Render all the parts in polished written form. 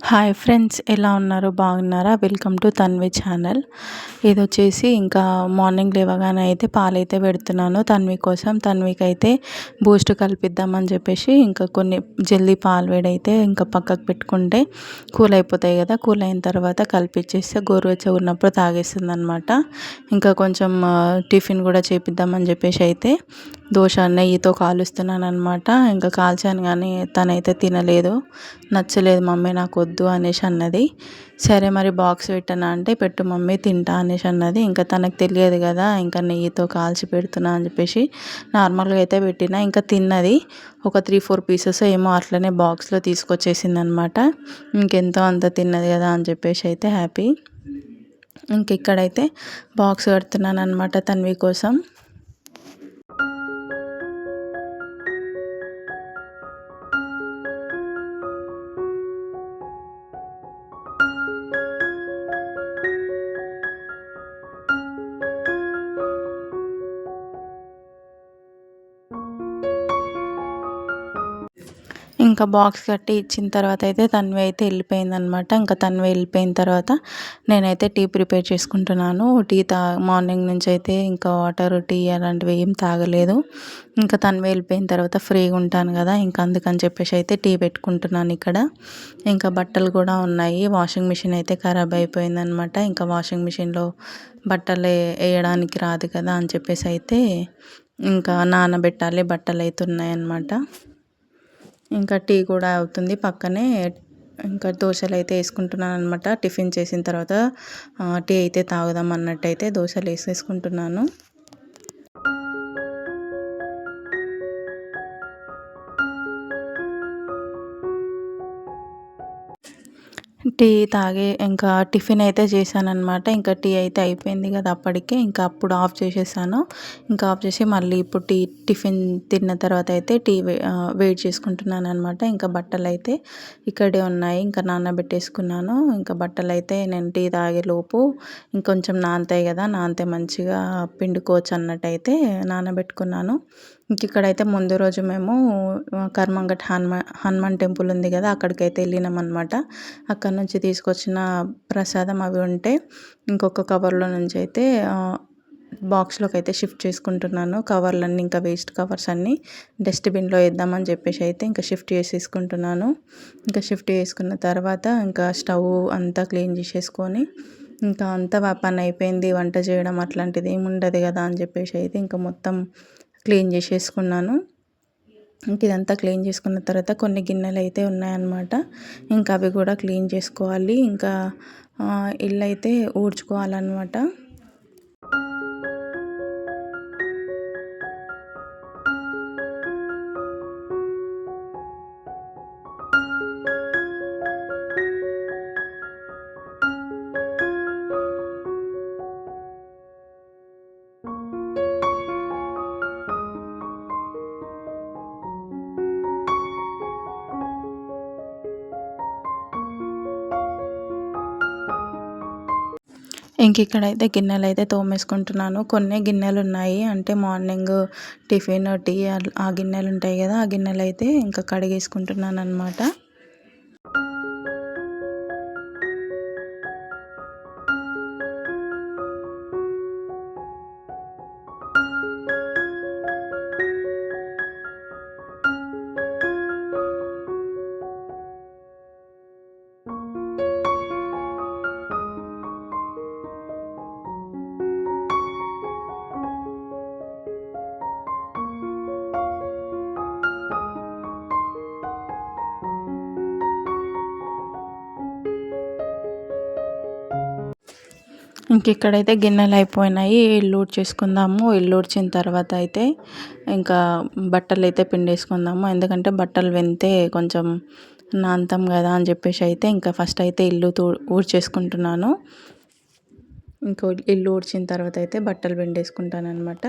Hi friends, ఎలా ఉన్నారు? బాగున్నారా? Welcome to Tanvi channel. ఇదొచ్చేసి ఇంకా మార్నింగ్ లేవగానే అయితే పాలైతే పెడుతున్నాను తన్వి కోసం. తన్వికైతే బూస్ట్ కలిపిద్దామని చెప్పేసి ఇంకా కొన్ని జల్దీ పాలు వేడైతే ఇంకా పక్కకు పెట్టుకుంటే కూల్ అయిపోతాయి కదా. కూల్ అయిన తర్వాత కలిపిచ్చేస్తే గోరువెచ్చగా ఉన్నప్పుడు తాగేస్తుంది అనమాట. ఇంకా కొంచెం టిఫిన్ కూడా చేపిద్దామని చెప్పేసి అయితే దోశ నెయ్యితో కాలుస్తున్నాను అనమాట. ఇంకా కాల్చాను కానీ తనైతే తినలేదు. నచ్చలేదు, మమ్మీ నాకు వద్దు అనేసి అన్నది. సరే మరి బాక్స్ పెట్టనా అంటే పెట్టు మమ్మీ తింటా అనేసి అన్నది. ఇంకా తనకు తెలియదు కదా, ఇంకా నెయ్యితో కాల్చి పెడుతున్నా అని చెప్పేసి నార్మల్గా అయితే పెట్టిన. ఇంకా తిన్నది. ఒక 3-4 పీసెస్ ఏమో అట్లనే బాక్స్లో తీసుకొచ్చేసింది అనమాట. ఇంకెంతో అంత తిన్నది కదా అని చెప్పేసి అయితే హ్యాపీ. ఇంక ఇక్కడైతే బాక్స్ కడుతున్నాను అనమాట తన్వి కోసం. ఇంకా బాక్స్ కట్టి ఇచ్చిన తర్వాత అయితే తన్వి అయితే వెళ్ళిపోయిందనమాట. ఇంకా తన్వి వెళ్ళిపోయిన తర్వాత నేనైతే టీ ప్రిపేర్ చేసుకుంటున్నాను. మార్నింగ్ నుంచి అయితే ఇంకా వాటర్, టీ అలాంటివి ఏం తాగలేదు. ఇంకా తన్వి వెళ్ళిపోయిన తర్వాత ఫ్రీగా ఉంటాను కదా, ఇంకా అందుకని చెప్పేసి అయితే టీ పెట్టుకుంటున్నాను ఇక్కడ. ఇంకా బట్టలు కూడా ఉన్నాయి. వాషింగ్ మిషన్ అయితే ఖరాబ్ అయిపోయిందనమాట. ఇంకా వాషింగ్ మిషన్లో బట్టలు వేయడానికి రాదు కదా అని చెప్పేసి అయితే ఇంకా నానబెట్టాలి. బట్టలు అయితే ఉన్నాయన్నమాట. ఇంకా టీ కూడా అవుతుంది పక్కనే. ఇంకా దోశలు అయితే వేసుకుంటున్నాను అనమాట. టిఫిన్ చేసిన తర్వాత టీ అయితే తాగుదాం అన్నట్టయితే దోశలు వేసేసుకుంటున్నాను. టీ తాగి ఇంకా టిఫిన్ అయితే చేశాననమాట. ఇంకా టీ అయితే అయిపోయింది కదా అప్పటికే. ఇంకా అప్పుడు ఆఫ్ చేసేసాను. ఇంకా ఆఫ్ చేసి మళ్ళీ ఇప్పుడు టిఫిన్ తిన్న తర్వాత అయితే వేడి చేసుకుంటున్నాను అనమాట. ఇంకా బట్టలు అయితే ఇక్కడే ఉన్నాయి. ఇంకా నానబెట్టేసుకున్నాను. ఇంకా బట్టలు అయితే నేను టీ తాగేలోపు ఇంకొంచెం నానతాయి కదా, నానితే మంచిగా పిండుకోవచ్చు అన్నట్టయితే నానబెట్టుకున్నాను. ఇంక ఇక్కడైతే ముందు రోజు మేము కర్మంఘట్ హనుమాన్ టెంపుల్ ఉంది కదా, అక్కడికైతే వెళ్ళినాం అనమాట. అక్కడ నుంచి తీసుకొచ్చిన ప్రసాదం అవి ఉంటే ఇంకొక కవర్లో నుంచి అయితే బాక్స్లోకి అయితే షిఫ్ట్ చేసుకుంటున్నాను. కవర్లన్నీ ఇంకా వేస్ట్ కవర్స్ అన్నీ డస్ట్బిన్లో వేద్దామని చెప్పేసి అయితే ఇంకా షిఫ్ట్ చేసేసుకుంటున్నాను. ఇంకా షిఫ్ట్ చేసుకున్న తర్వాత ఇంకా స్టవ్ అంతా క్లీన్ చేసేసుకొని ఇంకా అంతా పని అయిపోయింది. వంట చేయడం అట్లాంటిది ఏమి ఉండదు కదా అని చెప్పేసి అయితే ఇంకా మొత్తం క్లీన్ చేసేసుకున్నాను. ఇంక ఇదంతా క్లీన్ చేసుకున్న తర్వాత కొన్ని గిన్నెలు అయితే ఉన్నాయన్నమాట. ఇంకా అవి కూడా క్లీన్ చేసుకోవాలి. ఇంకా ఇల్లు అయితే ఊడ్చుకోవాలన్నమాట. ఇంక ఇక్కడైతే గిన్నెలు అయితే తోమేసుకుంటున్నాను. కొన్ని గిన్నెలు ఉన్నాయి, అంటే మార్నింగ్ టిఫిన్, టీ ఆ గిన్నెలు ఉంటాయి కదా, ఆ గిన్నెలు అయితే ఇంకా కడిగేసుకుంటున్నాను అనమాట. ఇంక ఇక్కడైతే గిన్నెలు అయిపోయినాయి. ఇల్లు ఊడ్చేసుకుందాము. ఇల్లు ఊడ్చిన తర్వాత అయితే ఇంకా బట్టలు అయితే పిండేసుకుందాము. ఎందుకంటే బట్టలు వెంతే కొంచెం నానతాం కదా అని చెప్పేసి అయితే ఇంకా ఫస్ట్ అయితే ఇల్లు ఊడ్చేసుకుంటున్నాను. ఇంకో ఇల్లు ఊడ్చిన తర్వాత అయితే బట్టలు పిండేసుకుంటాను అనమాట.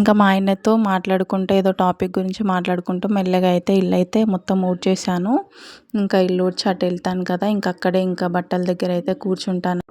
ఇంకా మా ఆయనతో మాట్లాడుకుంటూ ఏదో టాపిక్ గురించి మాట్లాడుకుంటూ మెల్లగా అయితే ఇల్లు అయితే మొత్తం ఊడ్చేసాను. ఇంకా ఇల్లు ఊడ్చి అటు వెళ్తాను కదా, ఇంకా అక్కడే ఇంకా బట్టల దగ్గర అయితే కూర్చుంటాను.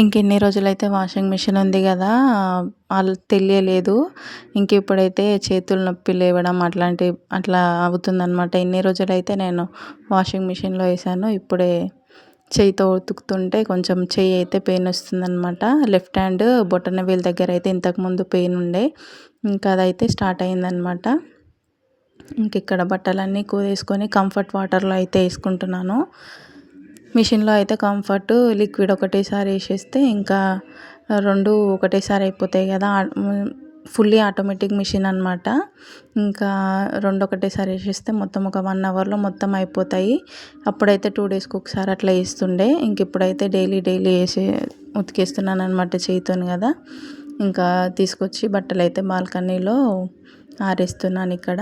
ఇంకెన్ని రోజులైతే వాషింగ్ మిషన్ ఉంది కదా, వాళ్ళు తెలియలేదు. ఇంక ఇప్పుడైతే చేతులు నొప్పి లేవడం అట్లా అవుతుందన్నమాట. ఇన్ని రోజులైతే నేను వాషింగ్ మిషన్లో వేసాను. ఇప్పుడే చెయ్యితో ఉతుకుతుంటే కొంచెం చెయ్యి అయితే పెయిన్ వస్తుందన్నమాట. లెఫ్ట్ హ్యాండ్ బొటన వేలు దగ్గర అయితే ఇంతకుముందు పెయిన్ ఉండే, ఇంకా అదైతే స్టార్ట్ అయిందనమాట. ఇంక ఇక్కడ బట్టలన్నీ కుదేసుకొని కంఫర్ట్ వాటర్లో అయితే వేసుకుంటున్నాను. మిషన్లో అయితే కంఫర్ట్ లిక్విడ్ ఒకటేసారి వేసేస్తే ఇంకా రెండు ఒకటేసారి అయిపోతాయి కదా. ఫుల్లీ ఆటోమేటిక్ మిషన్ అనమాట. ఇంకా రెండు ఒకటేసారి వేసేస్తే మొత్తం ఒక 1 అవర్లో మొత్తం అయిపోతాయి. అప్పుడైతే 2 డేస్కి ఒకసారి అట్లా వేస్తుండే. ఇంక ఇప్పుడైతే డైలీ వేసి ఉతికేస్తున్నాను అనమాట చేయితోని కదా. ఇంకా తీసుకొచ్చి బట్టలు అయితే బాల్కనీలో ఆరేస్తున్నాను ఇక్కడ.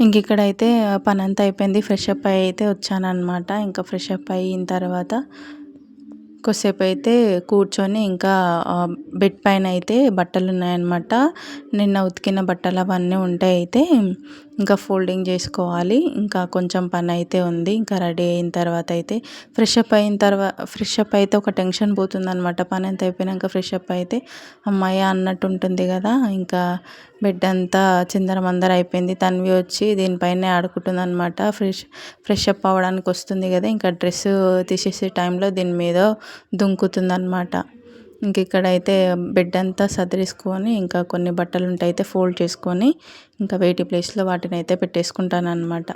ఇంక ఇక్కడైతే పని అంతా అయిపోయింది. ఫ్రెష్ అప్ అయ్యి అయితే వచ్చానన్నమాట. ఇంకా ఫ్రెష్ అప్ అయిన తర్వాత కొద్దిసేపు అయితే కూర్చొని ఇంకా బెడ్ పైన అయితే బట్టలు ఉన్నాయన్నమాట. నిన్న ఉతికిన బట్టలు అవన్నీ ఉంటాయి. అయితే ఇంకా ఫోల్డింగ్ చేసుకోవాలి. ఇంకా కొంచెం పని అయితే ఉంది. ఇంకా రెడీ అయిన తర్వాత అయితే ఫ్రెష్ అప్ అయితే ఒక టెన్షన్ పోతుందన్నమాట. పని అంతా అయిపోయినాక ఫ్రెష్ అప్ అయితే అమ్మాయి అన్నట్టు ఉంటుంది కదా. ఇంకా బెడ్ అంతా చిందరమందర అయిపోయింది. తన్వి వచ్చి దీనిపైనే ఆడుకుంటుంది అనమాట. ఫ్రెష్ అప్ అవ్వడానికి వస్తుంది కదా, ఇంకా డ్రెస్ తీసేసే టైంలో దీని మీద దుంకుతుంది అనమాట. ఇంక ఇక్కడైతే బెడ్ అంతా సదిరేసుకొని ఇంకా కొన్ని బట్టలు ఉంటే అయితే ఫోల్డ్ చేసుకొని ఇంకా వేటి ప్లేస్లో వాటిని అయితే పెట్టేసుకుంటాను అనమాట.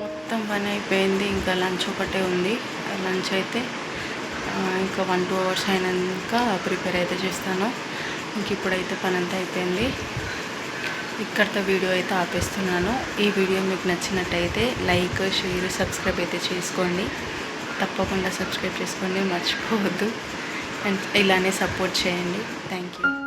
మొత్తం పని అయిపోయింది. ఇంకా లంచ్ ఒకటే ఉంది. లంచ్ అయితే ఇంకా 1-2 అవర్స్ అయినాక ప్రిపేర్ అయితే చేస్తాను. ఇంక ఇప్పుడైతే పని అంతా అయిపోయింది. ఇక్కడితో వీడియో అయితే ఆపేస్తున్నాను. ఈ వీడియో మీకు నచ్చినట్టయితే లైక్, షేర్, సబ్స్క్రైబ్ అయితే చేసుకోండి. తప్పకుండా సబ్స్క్రైబ్ చేసుకోండి, మర్చిపోవద్దు. అండ్ ఇలానే సపోర్ట్ చేయండి. Thank you.